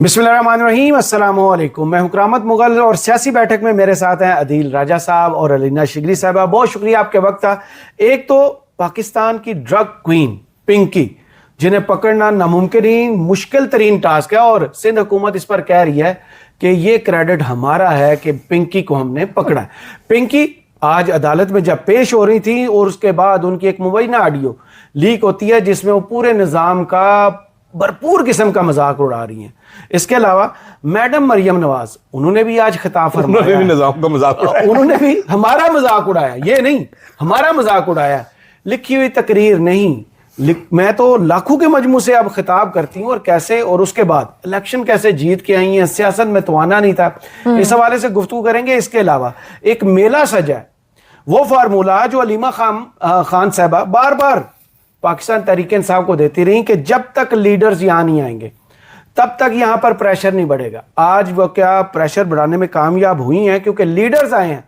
बिस्मिल्लाहिर्रहमानिर्रहीम, अस्सलामु अलैकुम। मैं हूं करामत मुगल और सियासी बैठक में मेरे साथ हैं अदील राजा साहब और अलीना शिगरी साहबा। बहुत शुक्रिया आपके वक्त का। एक तो पाकिस्तान की ड्रग क्वीन पिंकी, जिन्हें पकड़ना नामुमकिन मुश्किल तरीन टास्क है, और सिंध हुकूमत इस पर कह रही है कि ये क्रेडिट हमारा है कि पिंकी को हमने पकड़ा है। पिंकी आज अदालत में जब पेश हो रही थी और उसके बाद उनकी एक मुबैना ऑडियो लीक होती है जिसमें वो पूरे निज़ाम का भरपूर किस्म का मजाक उड़ा रही हैं। इसके अलावा मैडम मरियम नवाज, उन्होंने भी आज खिताब फरमाया, उन्होंने भी निजाम का मजाक उड़ाया, उन्होंने भी हमारा मजाक उड़ाया, ये नहीं हमारा मजाक उड़ाया। लिखी हुई तकरीर नहीं, मैं तो लाखों के मजमू से अब खिताब करती हूँ, और कैसे और उसके बाद इलेक्शन कैसे जीत के आई हैं, सियासत में तवाना नहीं था, इस हवाले से गुफ्तगू करेंगे। इसके अलावा एक मेला सजा है, वो फार्मूला जो अलीमा खान साहबा बार बार पाकिस्तान तहरीक इंसाफ को देती रही कि जब तक लीडर्स यहां नहीं आएंगे तब तक यहां पर प्रेशर नहीं बढ़ेगा। आज वो क्या प्रेशर बढ़ाने में कामयाब हुई हैं, क्योंकि लीडर्स आए हैं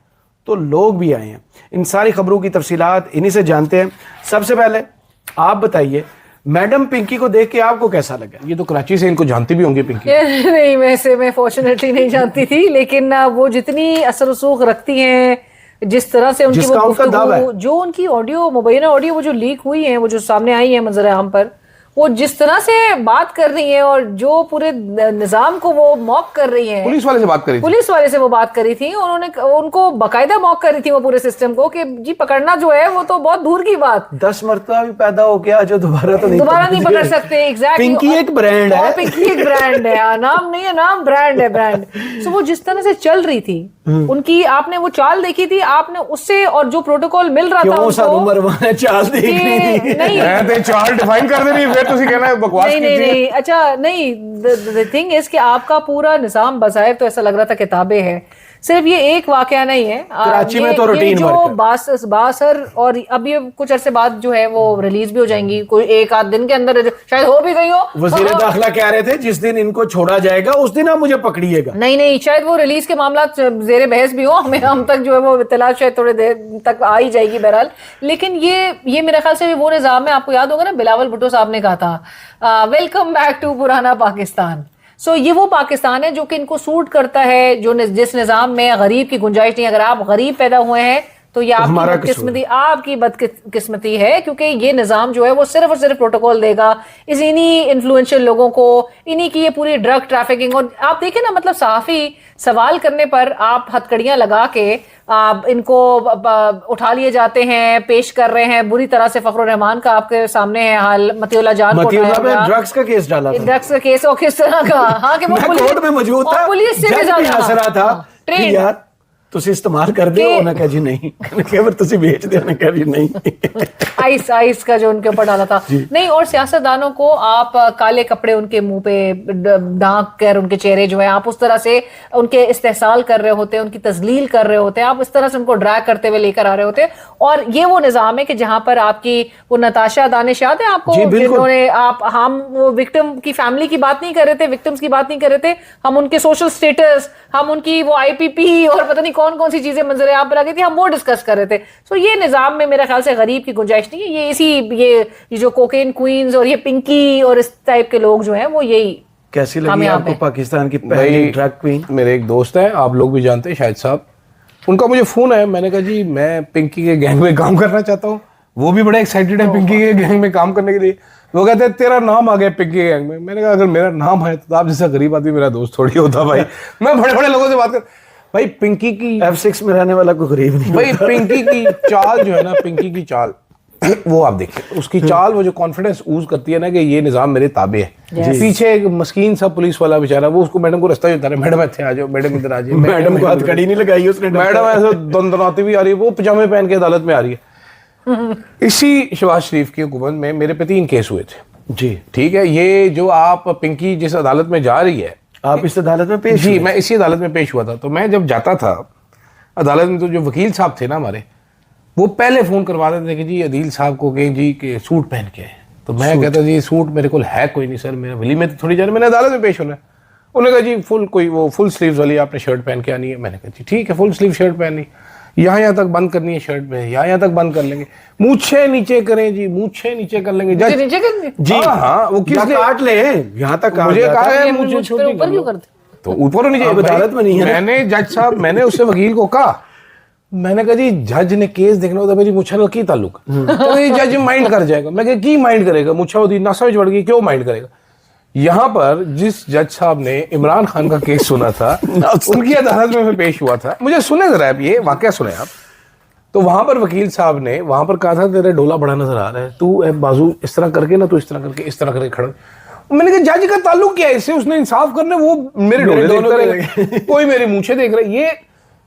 तो लोग भी आए हैं। इन सारी खबरों की तफसीलात इन्हीं से जानते हैं। सबसे पहले आप बताइए, मैडम पिंकी को देख के आपको कैसा लगा? ये तो कराची से इनको जानती भी होंगी पिंकी। नहीं, वैसे मैं फॉर्चुनेटली नहीं जानती थी, लेकिन वो जितनी असर रसूख रखती हैं, जिस तरह से उनकी वो गुफ्तगू, जो उनकी ऑडियो मुबैना ऑडियो वो जो लीक हुई है, वो जो सामने आई है मंजर आम पर, वो जिस तरह से बात कर रही है और जो पूरे निजाम को वो मॉक कर रही है। पुलिस वाले से बात करी, पुलिस वाले से वो बात करी थी, उन्होंने उनको बाकायदा मॉक करी थी वो पूरे सिस्टम को कि जी पकड़ना जो है वो तो बहुत दूर की बात, 10 मरतबा भी पैदा हो गया जो दोबारा नहीं पकड़ सकते। एग्जैक्टली, पिंकी एक ब्रांड है, पिंकी एक ब्रांड है, नाम नहीं है, नाम ब्रांड है, ब्रांड। सो वो जिस तरह से चल रही थी उनकी, आपने वो चाल देखी थी, आपने उससे और जो प्रोटोकॉल मिल रहा था उनको, चाल नहीं चाल डिफाइन कर दे रही है, फिर तुसी कहना है बकवास नहीं, अच्छा नहीं, द थिंग इज कि आपका पूरा निजाम बज़ाहिर तो ऐसा लग रहा था किताबें हैं। सिर्फ ये एक वाकया नहीं है, कराची में तो रूटीन जो बासर, और अब ये कुछ अरसे बाद जो है वो रिलीज भी हो जाएंगी, कोई एक आध दिन के अंदर शायद हो भी गई हो। वज़ीर दाखिला कह रहे थे जिस दिन इनको छोड़ा जाएगा उस दिन आप मुझे पकड़िएगा। नहीं, शायद वो रिलीज के मामला जेर बहस भी हो, हम तक जो है वो इत्तला शायद थोड़ी देर तक आ ही जाएगी बहरहाल। लेकिन ये मेरे ख्याल से वो निज़ाम है, आपको याद होगा ना, बिलावल भुट्टो साहब ने कहा था वेलकम बैक टू पुराना पाकिस्तान। सो ये वो पाकिस्तान है जो कि इनको सूट करता है, जो जिस निज़ाम में गरीब की गुंजाइश नहीं। अगर आप गरीब पैदा हुए हैं तो ये आपकी बदकिस्मती है, क्योंकि ये निज़ाम जो है वो सिर्फ और सिर्फ प्रोटोकॉल देगा इन्हीं इन्फ्लुएंशियल लोगों को, इन्हीं की ये पूरी ड्रग ट्रैफिकिंग। और आप देखें ना, मतलब सहाफ़ी सवाल करने पर आप हथकड़ियां लगा के इनको उठा लिए जाते हैं, पेश कर रहे हैं बुरी तरह से। फखरुर रहमान का आपके सामने है हाल, मतीउल्लाह जान को ड्रग्स का केस डाला था, ड्रग्स का केस, और किस तरह का, हाँ, कि वो कोर्ट में मौजूद था, पुलिस से भी ज्यादा था कि यार तुसी इस्तेमाल कर दे, उन्हें कहा जी नहीं, फिर तुसी बेच दे, उन्हें कहा जी नहीं। आइस का जो उनके ऊपर डाला था नहीं। और सियासतदानों को आप काले कपड़े उनके मुंह पे ढांक कर, उनके चेहरे जो है आप उस तरह से उनके इस्तेहसाल कर रहे होते हैं, उनकी तजलील कर रहे होते हैं, आप इस तरह से उनको ड्रैग करते हुए लेकर आ रहे होते हैं। और ये वो निज़ाम है कि जहां पर आपकी वो नताशा दानिश याद है आपको, जिन्होंने हम वो विक्टिम की फैमिली की बात नहीं कर रहे थे, विक्टिम्स की बात नहीं कर रहे थे, हम उनके सोशल स्टेटस, हम उनकी वो IPP और पता नहीं कौन कौन सी चीजें मंजर आप पर आ गई थी, हम वो डिस्कस कर रहे थे। सो ये निज़ाम में मेरे ख्याल से गरीब की गुंजाइश नहीं है। ये जो कोकेन क्वींस और ये पिंकी और इस टाइप के लोग जो हैं वो यही। कैसी लगी आपको पाकिस्तान की पहली ड्रग क्वीन? मेरे एक दोस्त हैं, आप लोग भी जानते हैं शाहिद साहब, उनका मुझे फोन है। मैंने कहा जी मैं पिंकी के गैंग में काम करना चाहता हूँ। वो भी बड़े एक्साइटेड है पिंकी के गैंग में काम करने के लिए। वो कहते हैं तेरा नाम आ गया पिंकी के गैंग में। मैंने कहा अगर मेरा नाम है तो आप जैसा गरीब आदमी मेरा दोस्त थोड़ी होता भाई। मैं बड़े बड़े लोगों से बात कर, भाई पिंकी की F6 में रहने वाला कोई गरीब नहीं भाई। पिंकी की चाल जो है ना, पिंकी की चाल वो आप देखिए, उसकी चाल, वो जो कॉन्फिडेंस ऊज करती है ना कि ये निजाम मेरे ताबे है। पीछे एक मस्कीन सा पुलिस वाला बेचारा, वो उसको मैडम को रास्ता ही उतारे, मैडम इतने आ जाओ, मैडम इधर आ जाए। मैडम को हथकड़ी नहीं लगाई उसने, मैडम ऐसे दंदनाती भी आ रही है, वो पजामे पहन के अदालत में आ रही है। इसी शहबाज शरीफ की हुकूमत में मेरे पे 3 केस हुए थे जी, ठीक है। ये जो आप पिंकी जिस अदालत में जा रही है, आप इस अदालत में पेश? जी, मैं इसी अदालत में पेश हुआ था। तो मैं जब जाता था अदालत में, तो जो वकील साहब थे ना हमारे, वो पहले फ़ोन करवा देते थे कि जी अदील साहब को कहें जी कि सूट पहन के आए। तो मैं कहता जी सूट मेरे को है कोई नहीं सर, मेरा वली में तो थोड़ी जाने, मैंने अदालत में पेश होना है। उन्होंने कहा जी फुल स्लीव्स वाली आपने शर्ट पहन के आनी है। मैंने कहा जी ठीक है, फुल स्लीव शर्ट पहनी। यहाँ तक बंद करनी है शर्ट में, यहाँ तक बंद कर लेंगे, मूछे नीचे करें जी, मूछे नीचे कर लेंगे जज। नीचे करेंगे जी हाँ, वो किस काट ले, यहाँ तक काट मुझे जाता कहा है। है मूछे छोटी ऊपर क्यों करते? तो ऊपर और नीचे आप अदालत में नहीं है ना? मैंने जज साहब, मैंने उससे वकील को कहा, मैंने कहा जी जज ने केस देखना होता मेरी मुछा का की ताल्लुक, तो ये जज माइंड कर जाएगा। मैं कहा की माइंड करेगा, मुछा होती नशा में बढ़ गई, क्यों माइंड करेगा। यहाँ पर जिस जज साहब ने इमरान खान का केस सुना था उनकी अदालत में मैं पेश हुआ था, मुझे सुने जरा आप ये वाकया सुने आप। तो वहां पर वकील साहब ने वहां पर कहा था तेरे डोला बड़ा नजर आ रहा है, तू बाजू इस तरह करके ना, तू इस तरह करके, इस तरह करके खड़ा। मैंने कहा जज का ताल्लुक क्या है इससे, उसने इंसाफ करने, वो मेरे डोले देखता रहेगा, कोई मेरी मूछे देख रहा है। ये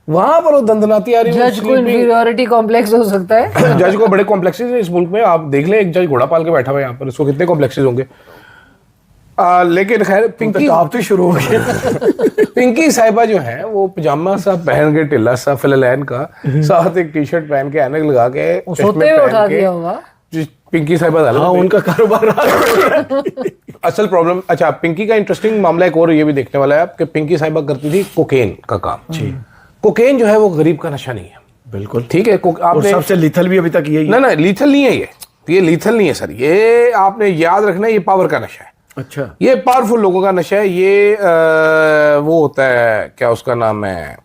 वहां पर वो दंदनाती आ रही है। जज को इंफीरियरिटी कॉम्प्लेक्स हो सकता है। जज को बड़े कॉम्प्लेक्सेस हैं इस मुल्क में, आप देख लें, एक जज घोड़ा पाल के बैठा हुआ है यहाँ पर, इसको कितने कॉम्प्लेक्सेस होंगे। लेकिन खैर पिंकी आप तो शुरू हो गए। पिंकी साहिबा जो है वो पजामा सा पहन के, टिल्ला सा फिललैन का, साथ एक टी शर्ट पहन के, ऐनक लगा के, सोते हुए उठा दिया होगा पिंकी साहिबा। हाँ, उनका कारोबार। असल प्रॉब्लम, अच्छा पिंकी का इंटरेस्टिंग मामला एक और ये भी देखने वाला है कि पिंकी साहिबा करती थी कोकेन का काम। जी, कोकेन जो है वो गरीब का नशा नहीं है, बिल्कुल ठीक है। और सबसे लीथल भी अभी तक यही है। ना लीथल नहीं है ये लीथल नहीं है सर, ये आपने याद रखना है, ये पावर का नशा है। अच्छा, ये पावरफुल लोगों का नशा है। ये वो होता है, क्या उसका नाम है,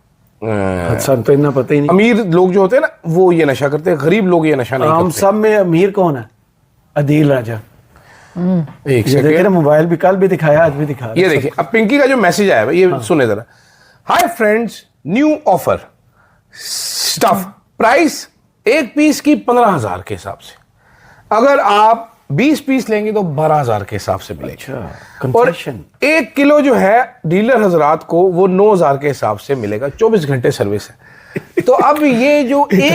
सर तो इतना पता ही नहीं। अमीर लोग जो होते हैं ना वो ये नशा करते हैं, गरीब लोग ये नशा नहीं हम करते। सब में अमीर कौन है? अदील राजा। एक ये देखे ना, मोबाइल भी कल भी दिखाया, आज भी दिखा। ये देखिए अब पिंकी का जो मैसेज आया है ये सुने जरा। Hi friends, new offer stuff, price एक पीस की 15,000 के हिसाब से, अगर आप 20 पीस लेंगे तो 12,000 के हिसाब से मिलेगा। और कंसेशन 1 किलो जो है डीलर हजरात को वो 9,000 के हिसाब से मिलेगा, 24 घंटे सर्विस है। तो अब ये जो एक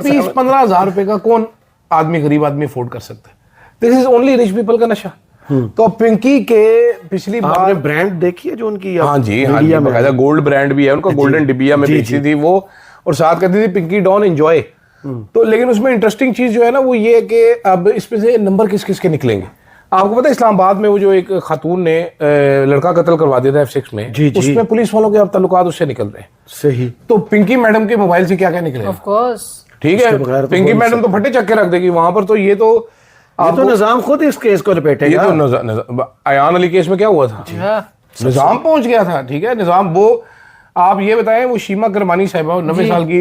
पीस 15,000 रुपए का कौन आदमी, गरीब आदमी अफोर्ड कर सकता है? This is only rich people का नशा। तो पिंकी के पिछली बार ब्रांड देखी है जो उनकी, हाँ जी, हाँ जी, बकायदा गोल्ड ब्रांड भी है उनका, गोल्डन डिबिया में बेची थी वो, और साथ कहती थी पिंकी डॉन एंजॉय। तो लेकिन उसमें इंटरेस्टिंग चीज जो है ना वो ये है कि अब इसमें से नंबर किस किस के निकलेंगे। आपको पता है इस्लामाबाद में वो जो एक खातून ने लड़का कत्ल करवा दिया था F6 में, उसमें पुलिस वालों के अब ताल्लुकात उससे निकल रहे हैं। सही। तो पिंकी मैडम के मोबाइल से क्या क्या निकले, ऑफ कोर्स, ठीक है, पिंकी मैडम तो फटे चक्के रख देगी वहां पर। तो ये तो निजाम खुद इस केस को लपेटेगा। ये तो अयान अली केस में क्या हुआ था, निजाम पहुंच गया था, ठीक है, निजाम। वो आप ये बताएं, वो शीमा करमानी साहिबा 90 साल की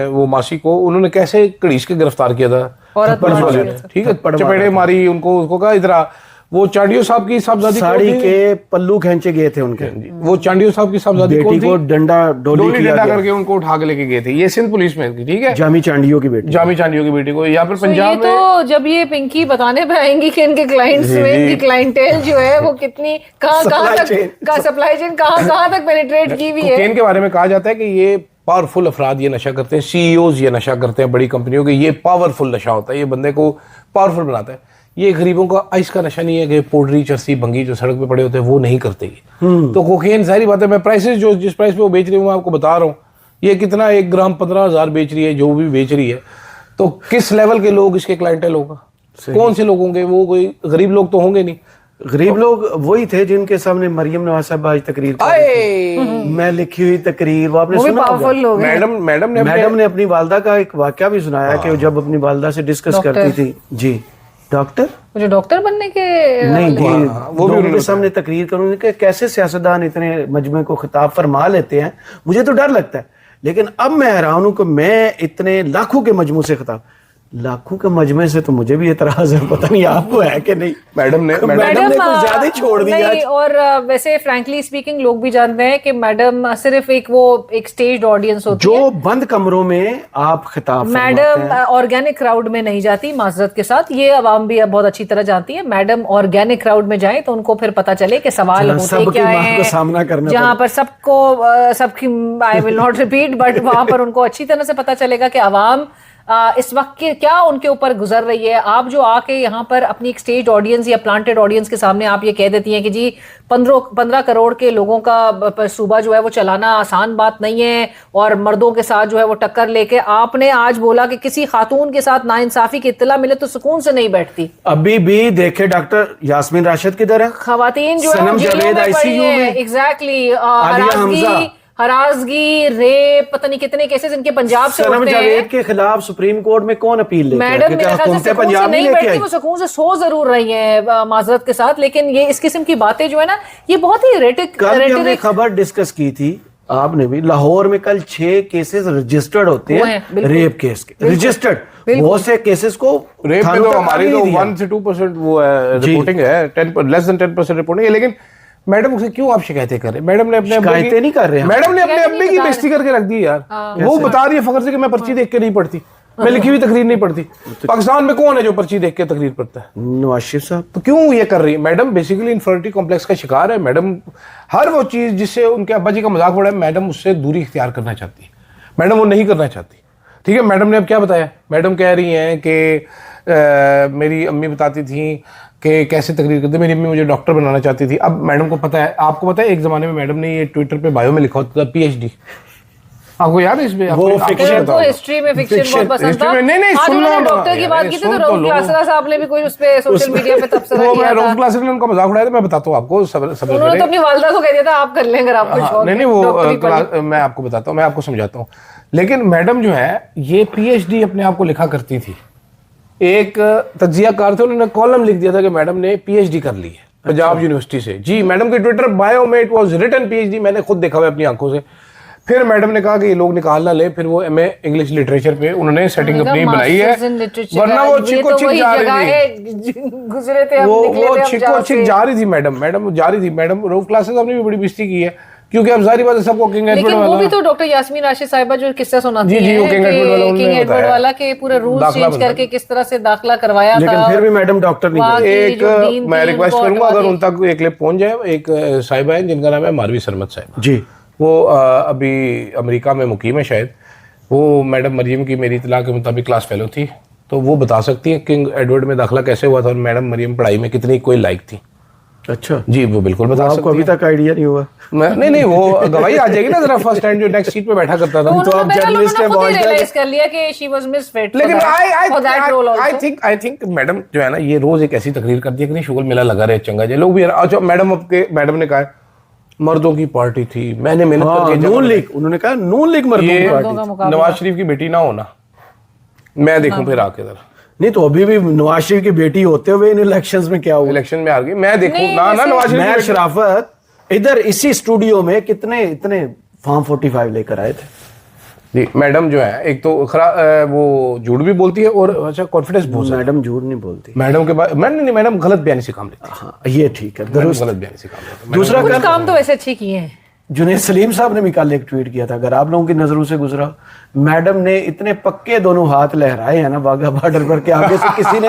वो मासी को उन्होंने कैसे घड़ीस के गिरफ्तार किया था, ठीक है, चपेड़े मारी उनको, उसको कहा इधर आ। वो चांडियो साहब की साहबजादी साड़ी के पल्लू खींचे गए थे उनके, वो चांडियो साहब की साहबजादी बेटी को डंडा डोली डंडा करके उनको उठा के लेके गए थे। ये सिंध पुलिस में थी, ठीक है, जामी चांडियो की बेटी, जामी चांडियो की बेटी को। यहाँ पर पंजाब में तो जब ये पिंकी बताने पे आएंगी कि इनके क्लाइंट्स में इनकी क्लाइंटेल जो है वो कितनी कहाँ तक का सप्लाई चेन कहाँ तक पेनिट्रेट की हुई है। कोकेन के बारे में कहा जाता है कि ये पावरफुल अफराद ये नशा करते हैं, सीईओज ये नशा करते हैं बड़ी कंपनियों के, ये पावरफुल नशा होता है, ये बंदे को पावरफुल बनाता है। ये गरीबों का आइस का नशा नहीं है कि पोडरी चरसी भंगी जो सड़क पे पड़े होते हैं वो नहीं करते। तो कोकेन जाहिर बात है, मैं प्राइसेस जो जिस प्राइस पे वो बेच रही हूँ मैं आपको बता रहा हूँ, ये कितना 1 ग्राम 15,000 बेच रही है, जो भी बेच रही है। तो किस लेवल के लोग इसके क्लाइंटेल होगा, कौन से लोग होंगे? वो कोई गरीब लोग तो होंगे नहीं। गरीब लोग वही थे जिनके सामने मरियम नवाज साहब आज तकरीर मैं लिखी हुई तकरीर, वो आपने सुना होगा। मैडम ने अपनी वालदा का एक वाकया भी सुनाया कि जब अपनी वालदा से डिस्कस करती थी। जी, डॉक्टर, मुझे डॉक्टर बनने के नहीं थी, वो भी उनके सामने तकरीर करूंगी कि कैसे सियासतदान इतने मजमे को खिताब फरमा लेते हैं। मुझे तो डर लगता है, लेकिन अब मैं हैरान हूं कि मैं इतने लाखों के मजमू से खिताब, लाखों के मजमे से तो मुझे भी एतराज है, पता नहीं आपको है कि नहीं। मैडम ने कुछ ज्यादा ही छोड़ दिया। और वैसे फ्रैंकली स्पीकिंग लोग भी जानते हैं कि मैडम सिर्फ एक स्टेज्ड ऑडियंस होती है, जो बंद कमरों में आप खिताब मैडम ऑर्गेनिक क्राउड में नहीं जाती, माजरत के साथ, ये अवाम भी अब बहुत अच्छी तरह जानती है। मैडम ऑर्गेनिक क्राउड में जाए तो उनको फिर पता चले कि सवाल होते क्या है, सामना करना जहाँ पर सबकी I will not repeat, but वहां पर उनको अच्छी तरह से पता चलेगा कि अवाम इस वक्त के क्या उनके ऊपर गुजर रही है। आप जो आके यहाँ पर अपनी एक स्टेज ऑडियंस या प्लांटेड ऑडियंस के सामने आप ये कह देती हैं कि जी 15 करोड़ के लोगों का सूबा जो है वो चलाना आसान बात नहीं है, और मर्दों के साथ जो है वो टक्कर लेके आपने आज बोला कि किसी खातून के साथ नाइंसाफी की इत्तला मिले तो सुकून से नहीं बैठती। अभी भी देखे डॉक्टर यास्मीन राशिद की तरह खवातीन जो है एग्जैक्टली हरासगी, रेप, पता नहीं कितने केसेस इनके पंजाब से सनम उठते जावेद हैं। के खिलाफ सुप्रीम कोर्ट में कौन अपील लेके आया? मैडम क्योंकि मेरे ख्याल से हुकूमत सुकून से पंजाब नहीं नहीं लेके बैठती, आई। वो सुकून से सो जरूर रही है माजरत के साथ, लेकिन ये इस किस्म की बातें जो है ना, ये बहुत ही कल भी हमने रेटरिक खबर डिस्कस की थी, आपने भी, लाहौर में कल 6 केसेस रजिस्टर्ड होते वो हैं, हैं, बिल्कुल। रेप केस के रजिस्टर्ड। बिल्कुल। बहुत से केसेस को रेप में थानों तो तक हमारी आने तो नहीं दिया। 1 से 2% वो है, जी। रिपोर्टिंग है, 10% रिपोर्टिंग है। लेकिन मैडम से क्यों आप शिकायतें कर रहे हैं? मैडम ने अपने अब्बे की- शिकायतें नहीं कर रहे हैं। मैडम ने अपने शिकायतें अब्बे नहीं की बता बेइज्जती करके रख दी यार। हाँ। वो बता रही है फखर से कि मैं पर्ची देख के नहीं पढ़ती, मैं लिखी हुई तकरीर नहीं पढ़ती। पाकिस्तान में कौन है जो पर्ची देख के तकरीर पढ़ता है? नवाज शरीफ साहब। तो क्यों ये कर रही है मैडम? बेसिकली इन्फिनिटी कॉम्प्लेक्स का शिकार है मैडम। हर वो चीज जिससे उनके अब्बा जी का मजाक उड़ा है, मैडम उससे दूरी इख्तियार करना चाहती है। मैडम वो नहीं करना चाहती। ठीक है, मैडम ने अब क्या बताया? मैडम कह रही हैं कि मेरी अम्मी बताती थी कि कैसे तकरीर करते, मेरी अम्मी मुझे डॉक्टर बनाना चाहती थी। अब मैडम को पता है, आपको पता है एक जमाने में मैडम ने ये ट्विटर पे बायो में लिखा होता था PhD। आपको याद है इसमें? वो fiction उनको हिस्ट्री में फिक्शन बहुत पसंद हिस्ट्री था। में- नहीं, आज सुन लो उन्होंने ना, डॉक्टर की यार, बात की थी तो सुन तो राहुल लो। क्लासरा साहब ने भी कोई उस पे सोशल मीडिया पे तबसरा वो किया मैं रोज था। क्लासेस में उनका मजाक उड़ाया था, मैं बताता हूँ आपको। सब उन्होंने तो अपनी वालदा को कह दिया था आप कर लें अगर आपको शौक नहीं है, वो डॉक्टरी पढ़ी। मैं आपको बताता हूँ, मैं आपको समझाता हूँ। लेकिन मैडम जो है ये PhD अपने आप को लिखा करती थी। एक तज्जियाकार थे, उन्होंने कॉलम लिख दिया था कि मैडम ने PhD कर ली है पंजाब यूनिवर्सिटी से। जी, मैडम के ट्विटर बायो में इट वाज रिटन PhD, मैंने खुद देखा हुआ अपनी आंखों से। फिर मैडम ने कहा कि ये लोग निकाल ना ले, फिर वो MA इंग्लिश लिटरेचर पे उन्होंने सेटिंग अपनी बनाई है, वरना वो चिको चिक जा रही थी। गुजरे थे हम, वो निकले थे हम चिको जहाँ चिक से। जा रही थी मैडम जा रही थी। मैडम रोज क्लासेस आपने भी बड़ी बेइज्जती की है, क्योंकि अब जाहिर बात है सबको किंग एडवर्ड लेकिन वो वाला भी तो डॉक्टर यास्मीन राशिद साहिबा जो किस्सा सुनाती जी, हैं वो किंग कि एडवर्ड वाला उन्होंने किंग एडवर्ड बताया। वाला के पूरे रूल्स दाखला चेंज बनता करके किस तरह से दाखला करवाया लेकिन था। फिर भी मैडम डॉक्टर नहीं वहाँ बनी। की एक जो डीन मैं थी, रिक्वेस्ट उनको करूंगा हटवा अगर दी। उन तक एक क्लिप पहुंच जाए। एक साहिबा है जिनका नाम है मारवी सरमत साहिबा, जी, वो अभी अमेरिका में मुकीम है शायद। वो मैडम मरियम की मेरी इतला के मुताबिक क्लास फेलो थी, तो वो बता सकती है किंग एडवर्ड में दाखिला कैसे हुआ था और मैडम मरियम पढ़ाई में कितनी कोई लायक थी। अच्छा, जी वो बिल्कुल बता आपको सकती अभी है। तक आइडिया नहीं हुआ? नहीं वो गवाही आ जाएगी ना जरा। फर्स्ट टाइम जो नेक्स्ट सीट पे बैठा करता था। तो आप उन्होंने जर्नलिस्ट खुद ही पहुंच गए। रियलाइज कर लिया कि शी वाज मिसफिट लेकिन आई आई थिंक मैडम जो है ना ये रोज एक ऐसी तकरीर करती है कि नहीं शुगल मेला लगा रहे चंगा जे लोग भी। अच्छा मैडम ने कहा मर्दों की पार्टी थी, मैंने मेहनत हाँ, करके नून लीग, उन्होंने कहा नून लीग मर्दों ये की मर्दों का पार्टी। मुकाबला। नवाज शरीफ की बेटी ना होना, मैं देखूं फिर आके जरा नहीं तो अभी भी नवाज शरीफ की बेटी होते हुए इन इलेक्शंस में क्या हुआ? इलेक्शन में आ गई, मैं देखूं नहीं, ना वैसे- नवाज शरीफ मैं की बेटी- शराफत इधर इसी स्टूडियो में कितने इतने फॉर्म 45 लेकर आए थे। जी मैडम जो है एक तो वो झूठ भी बोलती है और अच्छा कॉन्फिडेंस बहुत ज्यादा। मैडम झूठ नहीं बोलती। मैडम के बाद नहीं मैडम गलत बयानी से काम लेती है। हाँ, ये ठीक है, मैडम दुरुस्त। गलत बयानी से काम लेती है। दूसरा कुछ कल काम तो वैसे अच्छे किए हैं। जुनैद सलीम साहब ने भी कल एक ट्वीट किया था, अगर आप लोगों की नजरों से गुजरा, मैडम ने इतने पक्के दोनों हाथ लहराए हैं ना वाघा बॉर्डर पर के आगे से किसी ने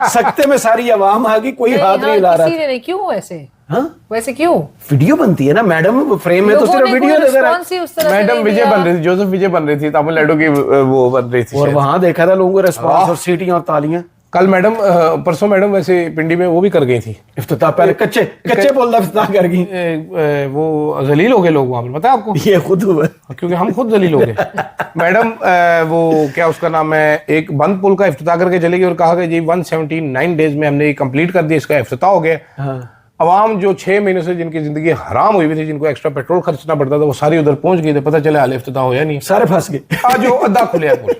सख्ते में सारी आवाम आ गई, कोई हाथ नहीं हिला रहा किसी ने नहीं, क्यों वैसे था। हाँ, वैसे क्यों वीडियो बनती है ना मैडम, फ्रेम में तो लोगों सिर्फ ने वीडियो कोई नजर आए। response ही उस तरह से मैडम नहीं विजय दिया। बन रही थी, जोसेफ विजय बन रही थी, तमिलनाडु की वो बन रही थी और शायद। वहां देखा था लोगों को रेस्पॉन्स और सीटियां और तालियां। कल मैडम परसों मैडम वैसे पिंडी में वो भी कर गई थी। इफ्तिताह पहले कच्चे बोलना इफ्तिताह कर गई। वो जलील हो गए लोग वहां पर, पता है आपको? ये खुद हुआ। क्योंकि हम खुद जलील हो गए। मैडम वो क्या उसका नाम है, एक बंद पुल का इफ्तिताह करके चली गई और कहा कि जी 179 डेज में हमने ये कंप्लीट कर दिया, इसका इफ्तिताह हो गया। हाँ। अवाम जो 6 महीनों से जिनकी जिंदगी हराम हुई हुई थी, जिनको एक्स्ट्रा पेट्रोल खर्चना पड़ता था, वो सारी उधर पहुंच गई थे। पता चला हाल इफ्तिताह हो या नहीं, सारे फंस गए। आज वो अद्धा खुले है पुल।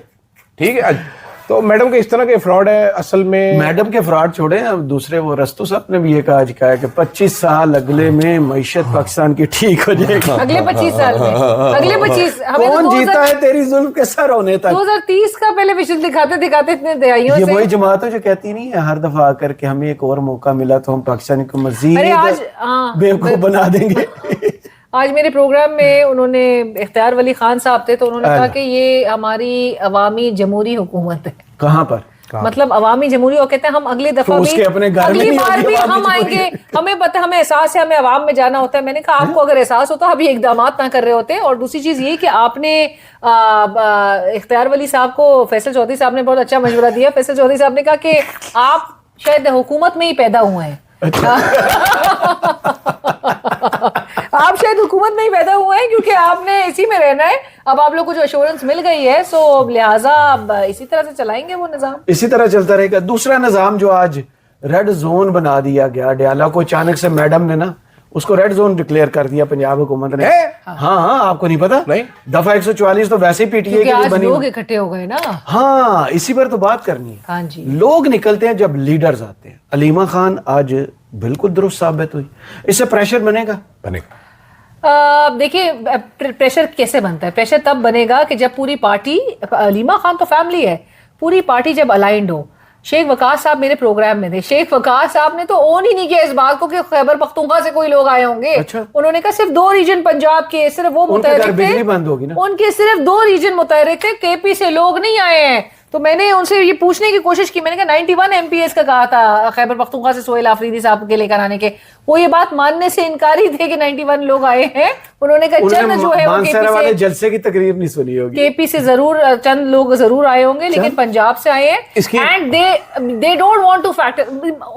ठीक है, तो मैडम के इस तरह के फ्रॉड है असल में। मैडम के फ्रॉड छोड़े, अब दूसरे वो रस्तू साहब ने भी ये कहा है कि 25 साल अगले में मईशत पाकिस्तान की ठीक हो जाएगी। अगले 25 साल में, अगले 25 हमें तो कौन 2000 जीता है तेरी जुल्म के सर होने तक? 2030 का पहले विजन दिखाते दिखाते इतने दहाइयों ये से। वही जमात है जो कहती नहीं है हर दफा आकर के हमें एक और मौका मिला तो हम पाकिस्तान को अरे मजीद आज हाँ, बेवकूफ बना देंगे। आज मेरे प्रोग्राम में उन्होंने इख्तियार वली खान साहब थे, तो उन्होंने कहा कि ये हमारी अवामी जमहूरी हुकूमत है। कहाँ पर? मतलब अवामी जमहूरी, और कहते हैं हम अगली दफा तो भी उसके अपने घर में अगली नहीं बार होगी भी अवामी हम जमहूरी। आएंगे, हमें पता, हमें एहसास है, हमें अवाम में जाना होता है। मैंने कहा आपको अगर एहसास होता अभी इकदाम ना कर रहे होते। और दूसरी चीज ये कि आपने इख्तियार वली साहब को फैसल चौधरी साहब ने बहुत अच्छा मशवरा दिया। फैसल चौधरी साहब ने कहा कि आप शायद हुकूमत में ही पैदा हुए हैं। आप शायद हुकूमत में ही पैदा हुए हैं क्योंकि आपने इसी में रहना है। अब आप लोग को जो एश्योरेंस मिल गई है, सो लिहाजा अब इसी तरह से चलाएंगे वो निजाम। इसी तरह चलता रहेगा। दूसरा निजाम जो आज रेड जोन बना दिया गया, डयाला को अचानक से मैडम ने ना उसको रेड जोन डिक्लेयर कर दिया पंजाब हुकूमत ने। है? हाँ, आपको नहीं पता? नहीं। दफा 144 तो वैसे ही पीटीए क्योंकि के लिए आज बनी। लोग इकट्ठे हो गए ना। हाँ, इसी पर तो बात करनी है। हाँ जी। लोग निकलते हैं जब लीडर्स आते हैं। अलीमा खान आज बिल्कुल दुरुस्त साबित हुई। इससे प्रेशर बनेगा? बनेगा। देखिए, प्रेशर कैसे बनता है? प्रेशर तब बनेगा कि जब पूरी पार्टी, अलीमा खान तो फैमिली है, पूरी पार्टी जब अलाइंड हो। शेख वकास साहब मेरे प्रोग्राम में थे। शेख वकास साहब ने तो ओन ही नहीं किया इस बात को कि खैबर पख्तूनख्वा से कोई लोग आए होंगे। अच्छा। उन्होंने कहा सिर्फ 2 रीजन पंजाब के, सिर्फ वो उनके घर मुतहरिक बिजली थे, बंद होगी ना? उनके सिर्फ 2 रीजन मुतहरिक थे, केपी से लोग नहीं आए हैं। तो मैंने उनसे ये पूछने की कोशिश की, मैंने कहा 91 एमपीएस का कहा था खैबर पख्तूनख्वा से सोहेल आफरीदी साहब के लेकर आने के, वो ये बात मानने से इनकारी थे कि 91 लोग आए हैं। उन्होंने कहा चंद जो है वो मानसरा वाले केपी से, जलसे की तकरीर नहीं सुनी होगी। केपी से जरूर चंद लोग जरूर आए होंगे, लेकिन पंजाब से आए हैं। And they don't want two factor,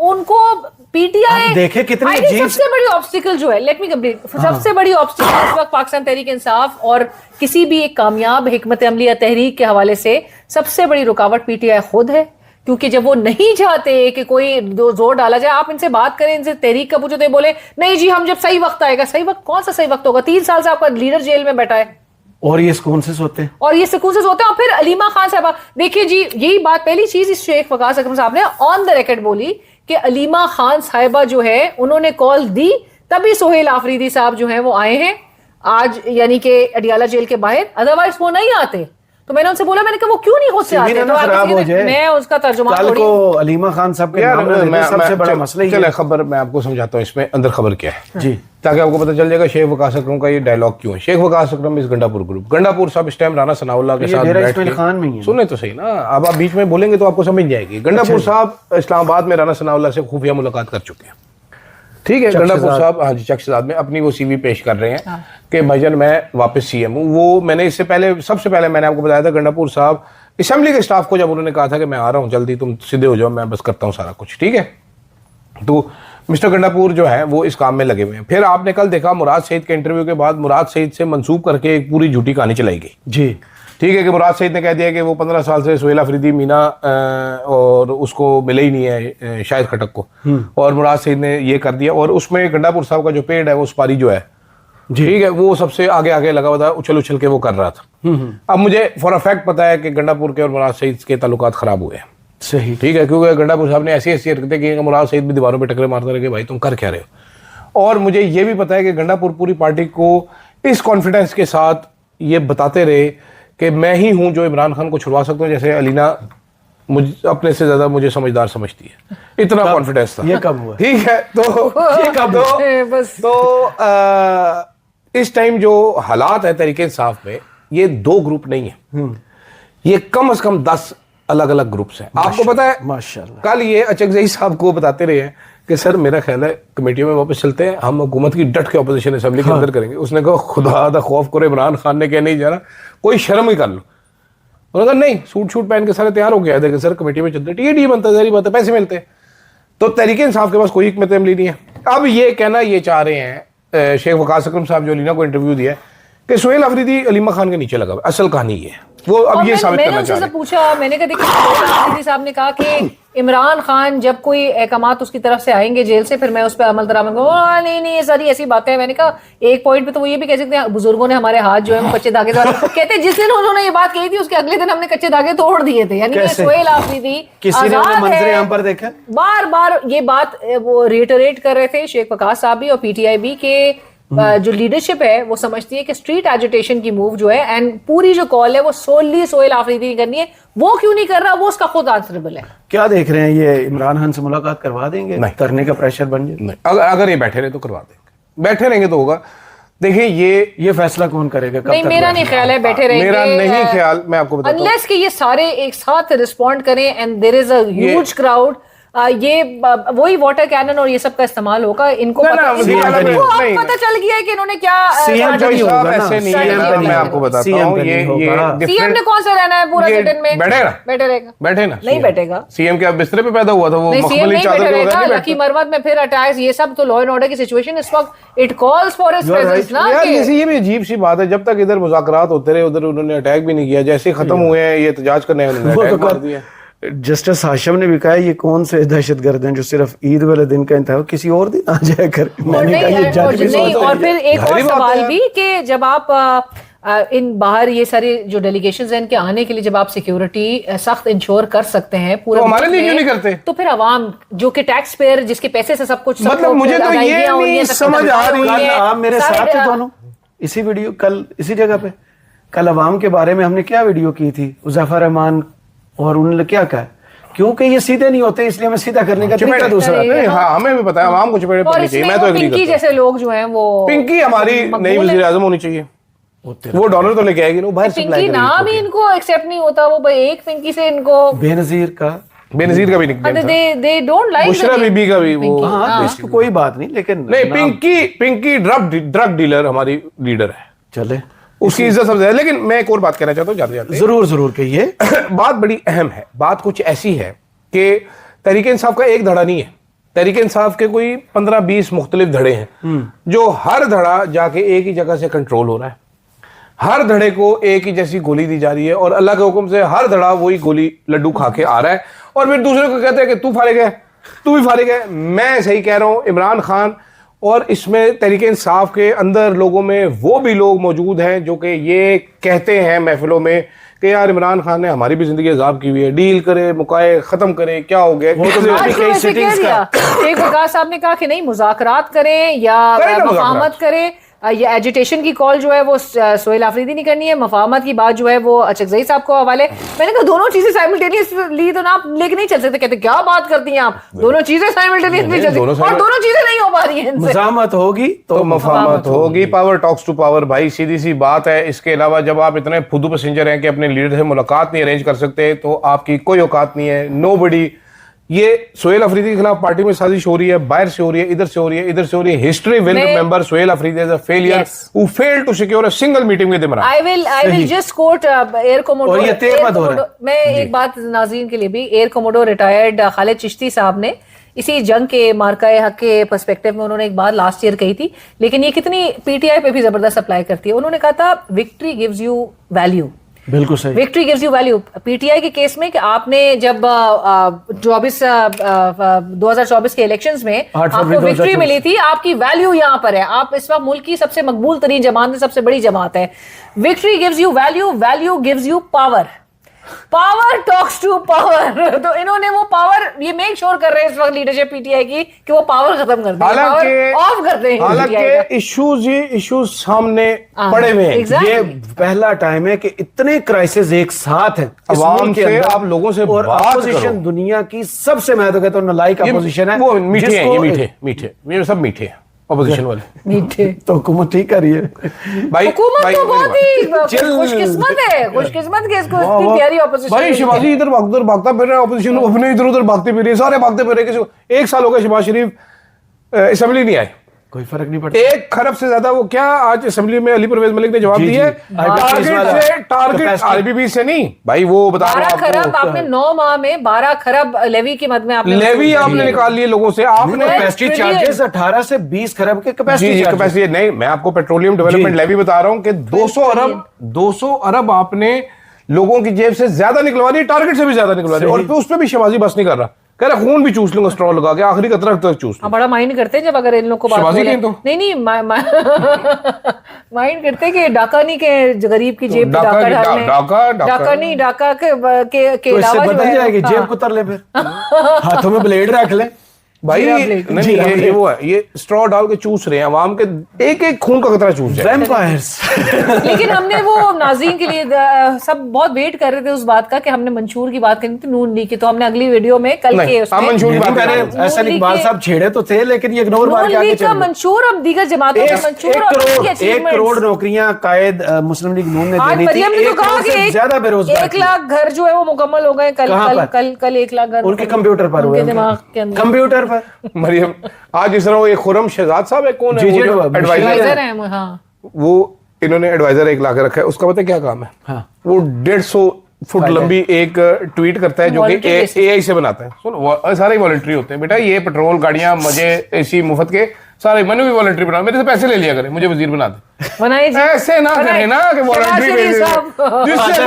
उनको पीटीआई देखे कितनी अजीब। सबसे बड़ी ऑब्स्टिकल जो है, लेट मी कंप्लीट, सबसे बड़ी ऑब्स्टिकल इस वक्त पाकिस्तान तहरीक इंसाफ और किसी भी एक कामयाब हिकमत अमली या तहरीक के हवाले से सबसे बड़ी रुकावट पीटीआई खुद है। क्योंकि जब वो नहीं चाहते कि कोई जोर डाला जाए, आप इनसे बात करें, इनसे तहरीक का पूछो तो ये बोले नहीं जी हम जब सही वक्त आएगा। सही वक्त कौन सा सही वक्त होगा? 3 साल से आपका लीडर जेल में बैठा है और ये सुकून से सोते हैं। और ये सुकून से सोते हैं। और फिर अलीमा खान साहबा, देखिए जी, यही बात पहली चीज इस शेख वकास अकरम साहब ने ऑन द रिकॉर्ड बोली कि अलीमा खान साहिबा जो है उन्होंने कॉल दी, तभी सोहेल आफरीदी साहब जो है वो आए हैं आज, यानी कि अडियाला जेल के बाहर, अदरवाइज वो नहीं आते। तो मैंने उनसे बोला, मैंने कहा वो क्यों नहीं खुद से आते? तो खराब हो जाए, मैं उसका तर्जुमा कल को अलीमा खान साहब के नाम में लेना सबसे बड़ा मसला ही है। चले खबर मैं आपको समझाता हूँ इसमें अंदर खबर क्या है जी, ताकि आपको पता चल जाएगा शेख वकास अकरम का ये डायलॉग क्यों है। शेख वकास अकरम इस गंडापुर ग्रुप, गंडापुर साहब इस टाइम राना सनाउल्लाह के साथ बैठ के, सुने तो सही ना, अब आप बीच में बोलेंगे तो आपको समझ जाएगी। गंडापुर साहब इस्लामाबाद में राना सनाउल्लाह से खुफिया मुलाकात कर चुके हैं, ठीक है। गंडापुर साहब, हाँ जी, चकशदाद में अपनी वो सीवी पेश कर रहे हैं कि भाईजान मैं वापस सीएम हूँ। वो मैंने इससे पहले, सबसे पहले मैंने आपको बताया था, गंडापुर साहब असेंबली के स्टाफ को जब उन्होंने कहा था कि मैं आ रहा हूँ जल्दी, तुम सीधे हो जाओ, मैं बस करता हूँ सारा कुछ, ठीक है। तो मिस्टर गंडापुर जो है वो इस काम में लगे हुए हैं। फिर आपने कल देखा मुराद सईद के इंटरव्यू के बाद मुराद सईद से मंसूब करके एक पूरी झूठी कहानी चलाई गई जी, ठीक है, कि मुराद सईद ने कह दिया कि वो 15 साल से सोहेल आफरीदी मीना और उसको मिले ही नहीं है शाहिद खटक को, और मुराद सईद ने ये कर दिया। और उसमें गंडापुर साहब का जो पेड़ है वो सुपारी जो है, ठीक है, वो सबसे आगे आगे लगा हुआ था, उछल उछल के वो कर रहा था। अब मुझे फॉर अ फैक्ट पता है कि गंडापुर के और मुराद सईद के ताल्लुकात खराब हुए हैं, सही, ठीक है, क्योंकि गंडापुर साहब ने ऐसी ऐसी हरकतें की कि मुराद सईद भी दीवारों पे टकरे मारते रहे, भाई तुम कर क्या रहे हो। और मुझे ये भी पता है कि गंडापुर पूरी पार्टी को इस कॉन्फिडेंस के साथ ये बताते रहे कि मैं ही हूं जो इमरान खान को छुड़वा सकता हूं, जैसे अलीना मुझ अपने से ज्यादा मुझे समझदार समझती है, इतना कॉन्फिडेंस था। ये कब हुआ? ठीक है, तो ये कब बस तो इस टाइम जो हालात है तरीके इंसाफ में, ये 2 ग्रुप नहीं है, ये कम से कम 10 अलग अलग ग्रुप्स हैं। आपको पता है, माशाल्लाह, कल ये अचकजई साहब को बताते रहे हैं कि सर मेरा ख्याल है कमेटियों में वापस चलते हैं, हम हुकूमत की डट के ऑपोजिशन असेंबली के अंदर करेंगे। उसने कहा खुदा दा खौफ करो, इमरान खान ने क्या नहीं जा रहा, कोई शर्म ही कर लो। उन्होंने कहा नहीं, सूट शूट पहन के सारे तैयार हो गया देखिए सर कमेटी में चलते, टी बनता है, बात है, पैसे मिलते हैं। तो तहरीक इंसाफ के पास कोई हिकमत अमली नहीं है। अब ये कहना ये चाह रहे हैं शेख वकास अकरम साहब जो अलीना को इंटरव्यू दिया कि सोहेल अफरीदी अलीमा खान के नीचे लगा, असल कहानी ये है, वो अब ये साबित करना चाह रहे हैं। पूछा, मैंने कहा देखिए सोहेल आफरीदी साहब ने कहा कि इमरान खान जब कोई अहकामात उसकी तरफ से आएंगे जेल से, फिर मैं उस पर अमल दरामद। नहीं नहीं, ये सारी ऐसी बातें हैं। मैंने कहा एक पॉइंट पे तो वो ये भी कह सकते हैं, बुजुर्गों ने हमारे हाथ जो है वो कच्चे धागे से कहते, जिस दिन उन्होंने ये बात कही थी उसके अगले दिन हमने कच्चे धागे तोड़ दिए थे। यानी कि सोहेल आफरीदी किसी ने मंजर आम पर देखा, बार बार ये बात वो रिटरेट कर रहे थे शेख वकास साहब भी और पीटीआई भी के जो लीडरशिप है वो समझती है कि स्ट्रीट एजिटेशन की मूव जो है एंड पूरी जो कॉल है वो सोली सोहेल आफरीदी की करनी है। वो क्यों नहीं कर रहा, वो उसका खुद आंसरेबल है। क्या देख रहे हैं, ये इमरान खान से मुलाकात करवा देंगे? नहीं, करने का प्रेशर बन जाए? नहीं, अगर ये बैठे रहे तो करवा देंगे, बैठे रहेंगे तो होगा। देखिए ये फैसला कौन करेगा? कब नहीं, तक मेरा नहीं ख्याल है बैठे रहेंगे, मेरा नहीं ख्याल, मैं आपको बताता हूं, अनलेस कि ये सारे एक साथ रिस्पॉन्ड करें and there is a huge crowd. ये वही वाटर कैनन और ये सब का इस्तेमाल होगा। इनको पता चल गया है कि इन्होंने क्या सीएम का नहीं होगा, ऐसे नहीं है। मैं आपको बताता हूं, ये सीएम ने कौन सा रहना है पूरा सिटिंग में? बैठेगा, बैठे ना, नहीं बैठेगा। सीएम के बिस्तरे पे पैदा हुआ था वो, सीएम नहीं बैठेगा। लकी मरमत में फिर अटैक्स, ये सब तो लॉ एंड ऑर्डर की सिचुएशन इस वक्त it calls for his presence ना। यार ये भी अजीब सी बात है, जब तक इधर मुज़ाकरात होते रहे उधर उन्होंने अटैक भी नहीं किया, जैसे खत्म हुए हैं ये एहतजाज करने उन्होंने अटैक मार दिया। जस्टिस हाशिम ने भी कहा ये कौन से दहशतगर्द हैं जो सिर्फ ईद वाले दिन का इंतजार किसी और दिन आ जाए कर। और मैंने कहा ये जज भी नहीं, सोच और फिर एक और जाहिर बात सवाल है। भी कि जब आप इन बाहर ये सारे जो डेलीगेशंस हैं इनके आने के लिए जब आप सिक्योरिटी सख्त इंश्योर कर सकते हैं पूरे तो हमारे मुल्क लिए क्यों में, नहीं करते? तो फिर आवाम जो कि टैक्स पेयर जिसके पैसे से सब कुछ मतलब मुझे तो ये नहीं समझ आ रही कल है। आप मेरे साथ थे दोनों इसी वीडियो, कल इसी जगह पे, कल अवाम के बारे में हमने क्या वीडियो की थी उज़ैफर रहमान, और उन्होंने क्या कहा, क्योंकि ये सीधे नहीं होते इसलिए मैं सीधा करने का तरीका दूसरा। नहीं, हाँ हमें भी पता है आवाम को चपेटे और पड़नी चाहिए, इसमें मैं तो वो एग्री पिंकी करता हूं। जैसे लोग जो हैं वो पिंकी हमारी नई मकबूल हैं। वज़ीर आज़म होनी चाहिए, वो डॉलर तो लेके आएगी ना, वो बाहर सप्लाई पिंकी नाम ही इनको एक्सेप्ट नहीं होता, वो भाई एक पिंकी से इनको बेनजीर का, बेनजीर का भी निकनेम था, they don't like Bushra Bibi का भी वो। हाँ इसको कोई बात नहीं, लेकिन नहीं, पिंकी ड्रग डीलर हमारी लीडर है, चले उसकी इज्जत सबसे ज्यादा। लेकिन मैं एक और बात कहना चाहता हूँ जाते जाते, जरूर जरूर कहिए। बात बड़ी अहम है। बात कुछ ऐसी है कि तहरीक इंसाफ का एक धड़ा नहीं है, तहरीक इंसाफ के कोई 15-20 मुख्तलिफ धड़े हैं जो हर धड़ा जाके एक ही जगह से कंट्रोल हो रहा है, हर धड़े को एक ही जैसी गोली दी जा रही है और अल्लाह के हुक्म से हर धड़ा वही गोली लड्डू खा के आ रहा है और फिर दूसरे को कहते हैं कि तू फारिग है, तू भी फारिग है। मैं सही कह रहा हूँ, इमरान खान और इसमें तहरीक इंसाफ के अंदर लोगों में वो भी लोग मौजूद हैं जो कि ये कहते हैं महफिलों में कि यार इमरान खान ने हमारी भी जिंदगी अजाब की हुई है, डील करे, मुकाए, खत्म करे, क्या हो गया। वो तो आज कई तो ऐसे सिटीज कह दिया। शेख वकास साहब ने कहा कि नहीं मुज़ाकरात करें या करें ना मफाहमत मुज़ाकरात। करें, ये एजिटेशन की कॉल जो है वो सोहेल आफरीदी नहीं करनी है, मफाहमत की बात जो है वो अचकज़ई साहब को हवाले। मैंने कहा दोनों चीजें साइमल्टेनियसली तो ना आप लेके नहीं चल सकते। कहते क्या बात करती हैं आप, दोनों चीजें साइमल्टेनियसली चल सकती और दोनों चीजें नहीं हो पा रही हैं इनसे। मज़ामत होगी तो मफाहमत होगी, पावर टॉक्स टू पावर, भाई सीधी सी बात है। इसके अलावा जब आप इतने फुदू पैसेंजर हैं कि अपने लीडर से मुलाकात नहीं अरेंज कर सकते तो आपकी कोई औकात नहीं है, नोबडी। ये सोहेल अफरीदी के खिलाफ पार्टी में साजिश हो रही है, बाहर से हो रही है, इधर से हो रही है, इधर से हो रही है। History will remember Sohail Afridi as a failure who failed to secure a single meeting with Imran. I will just quote air commodore. और ये तेहमत हो रहा है। मैं एक बात नाज़रीन के लिए भी, air commodore retired Khalid Chishti साहब ने इसी जंग के मार्का हक के पर्सपेक्टिव में उन्होंने एक बात लास्ट ईयर कही थी, लेकिन ये कितनी पीटीआई पे भी जबरदस्त अप्लाई करती है। उन्होंने कहा था विक्ट्री गिव्स यू वैल्यू, बिल्कुल सही। Victory gives you value. PTI के केस में कि आपने जब 2024 के इलेक्शंस में 8 फरवरी आपको विक्ट्री 2024 मिली थी, आपकी वैल्यू यहाँ पर है। आप इस वक्त मुल्क की सबसे मकबूल तरीन जमात है, सबसे बड़ी जमात है। Victory gives you value, value gives you power, power talks to power. तो इन्होंने वो पावर ये मेक श्योर कर रहे हैं इस वक्त लीडरशिप पीटीआई की कि वो पावर खत्म कर दें, पावर ऑफ कर दें। हालांकि इश्यूज सामने पड़े हुए हैं। Exactly. ये पहला टाइम है कि इतने क्राइसिस एक साथ हैं इस अवाम मुल्क के से, अंदर। आप लोगों से और बात करो। अपोजिशन दुनिया की सबसे, मैं तो कहता हूँ नालायक अपोजिशन है। वो मीठे हैं, ये जिसको- मीठे मीठे, ये सब मीठे हैं अपोजिशन वाले। मीठे तो हुकूमत ठीक कर रही है। भाई हुकूमत भाई, तो बहुत ही चिल। खुशकिस्मत है, खुशकिस्मत के इसको वाह, इतनी वाह। प्यारी ऑपोजिशन। भाई शिवाजी इधर उधर भागता फिर रहा है, ऑपोजिशन अपने इधर उधर भागते फिर रहे हैं, सारे भागते फिर रहे हैं। किसी को 1 साल हो गया शहबाज शरीफ असेंबली नहीं आए, कोई फर्क नहीं पड़ता। 1 खरब से ज्यादा। वो क्या आज असेंबली में अली परवेज मलिक ने जवाब जी, दिया, जी। IPPS target capacity। आरबीबी से नहीं भाई, वो बता रहा 12 हूं खरब आपको। आपने 9 माह में 12 खरब लेवी की मद में आपने लेवी आपने निकाल लिए लोगों से, आपने कैपेसिटी चार्जेस 18 से 20 खरब के जी कैपेसिटी जी चार्जेस। कैपेसिटी नहीं, मैं आपको पेट्रोलियम डेवलपमेंट जी। लेवी बता रहा हूं कि 200 अरब आपने लोगों की जेब से ज्यादा निकलवा दी, टारगेट से भी ज्यादा निकलवा दी। सही। और फिर उस पर भी शहबाजी बस नहीं कर रहा, कह रहा खून भी चूस लूंगा स्ट्रॉ लगा के, आखिरी कतरा तक चूस लूंगा। बड़ा माइंड करते हैं जब अगर इन लोग को बात शहबाजी बोले। कहीं तो। नहीं माइंड करते हैं कि डाका नहीं के गरीब की जेब पे डाका डाका नहीं, डालने। डाका- डाका नहीं, डाका के तो इससे अलावा जो बदल है- जाएगी, हाँ। जेब कुतर ले फिर, हाथों में ब्लेड रख ले। भाई जीरा ब्लेड। नहीं, जीरा ये ब्लेड। वो है, ये स्ट्रॉ डाल के चूस रहे हैं अवाम के, एक एक खून का कतरा चूस जाए। वैम्पायर्स। लेकिन हमने वो नाज़रीन के लिए सब बहुत वेट कर रहे थे उस बात का कि हमने मंशूर की बात करनी थी, नून लीग की। तो हमने अगली वीडियो में कल नहीं, के हम मंशूर की बात मैंने करें। एहसन इकबाल साहब छेड़े तो थे, लेकिन ये इग्नोर मार के नून आगे लीग का चल गए। मंशूर अब दीगर जमातों का मंशूर और उनकी 1 achievements। करोड़ नौकरियां कायद मुस्लिम लीग नून ने आज देनी थी। मरियम ने तो 1 कहा करोड़ कि से ज्यादा बेरोजगार 1 लाख घर जो है वो मुकम्मल हो गए कल कहाँ कल पर? कल कल 1 लाख घर उनके कंप्यूटर पर हुए, उनके दिमाग के अंदर कंप्यूटर पर। मरियम आज इस तरह वो ये खुरम शहजाद साहब है, कौन है जी, वो जी, जो वो एडवाइजर एडवाइजर है, है। हाँ, वो इन्होंने एडवाइजर एक लाके रखा है। उसका पता है क्या काम है? हाँ। वो 150 फुट लंबी एक ट्वीट करता है जो कि Voluntary basis। एआई से बनाता है। सुन, सारे वॉलंटरी होते हैं बेटा, ये पेट्रोल गाड़ियां मजे एसी मुफ्त के सारे मैंने भी वॉलंटरी बना, मेरे से पैसे ले लिया करें, मुझे वजीर बना दे। बनाइए जी। ऐसे ना करें ना कि वॉलंटरी जिससे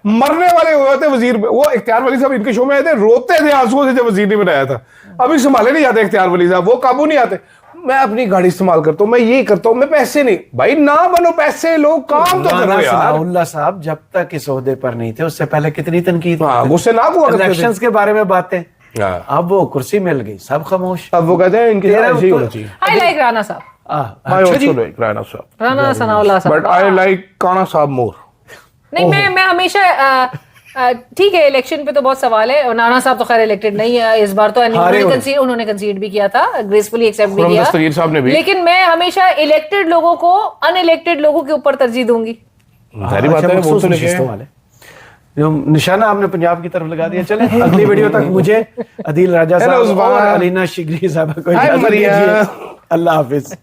मरने वाले हुए थे वजीर। वो इख्तियार वली साहब इनके शो में आए थे, रोते थे आंसुओं से जब वजीर ने बनाया था। अभी संभाले नहीं जाते इख्तियार वली साहब, वो काबू नहीं आते। मैं अपनी गाड़ी इस्तेमाल करता हूँ, मैं ये करता हूँ, मैं पैसे नहीं, भाई ना बनो, पैसे लो, काम तो करो यार। सनाउल्लाह साहब जब तक इस ओहदे पर नहीं थे उससे पहले कितनी तनकीद, गुस्से ना हुआ करते थे। इलेक्शंस के बारे में बातें, हाँ। अब वो कुर्सी मिल गई, सब खामोश। अब वो कहते हैं इनके साथ ऐसे ही होना चाहिए। आई लाइक राणा साहब, I also like Rana साहब, राणा सनाउल्लाह साहब, but I like काना साहब more। नहीं मैं हमेशा ठीक है, इलेक्शन पे तो बहुत सवाल है। नाना साहब तो खैर इलेक्टेड नहीं है इस बार तो, उन्होंने कंसीड भी किया था, ग्रेसफुली एक्सेप्ट भी किया, दस्तगीर साहब ने भी। लेकिन मैं हमेशा इलेक्टेड लोगों को अनइलेक्टेड लोगों के ऊपर तरजीह दूंगी। सारी बात है, वो तो नहीं वाले जो निशाना आपने पंजाब की तरफ लगा दिया। चले अगली वीडियो तक मुझे अदील राजा साहब और अलीना शिगरी साहब को इजाजत दीजिए। अल्लाह हाफिज।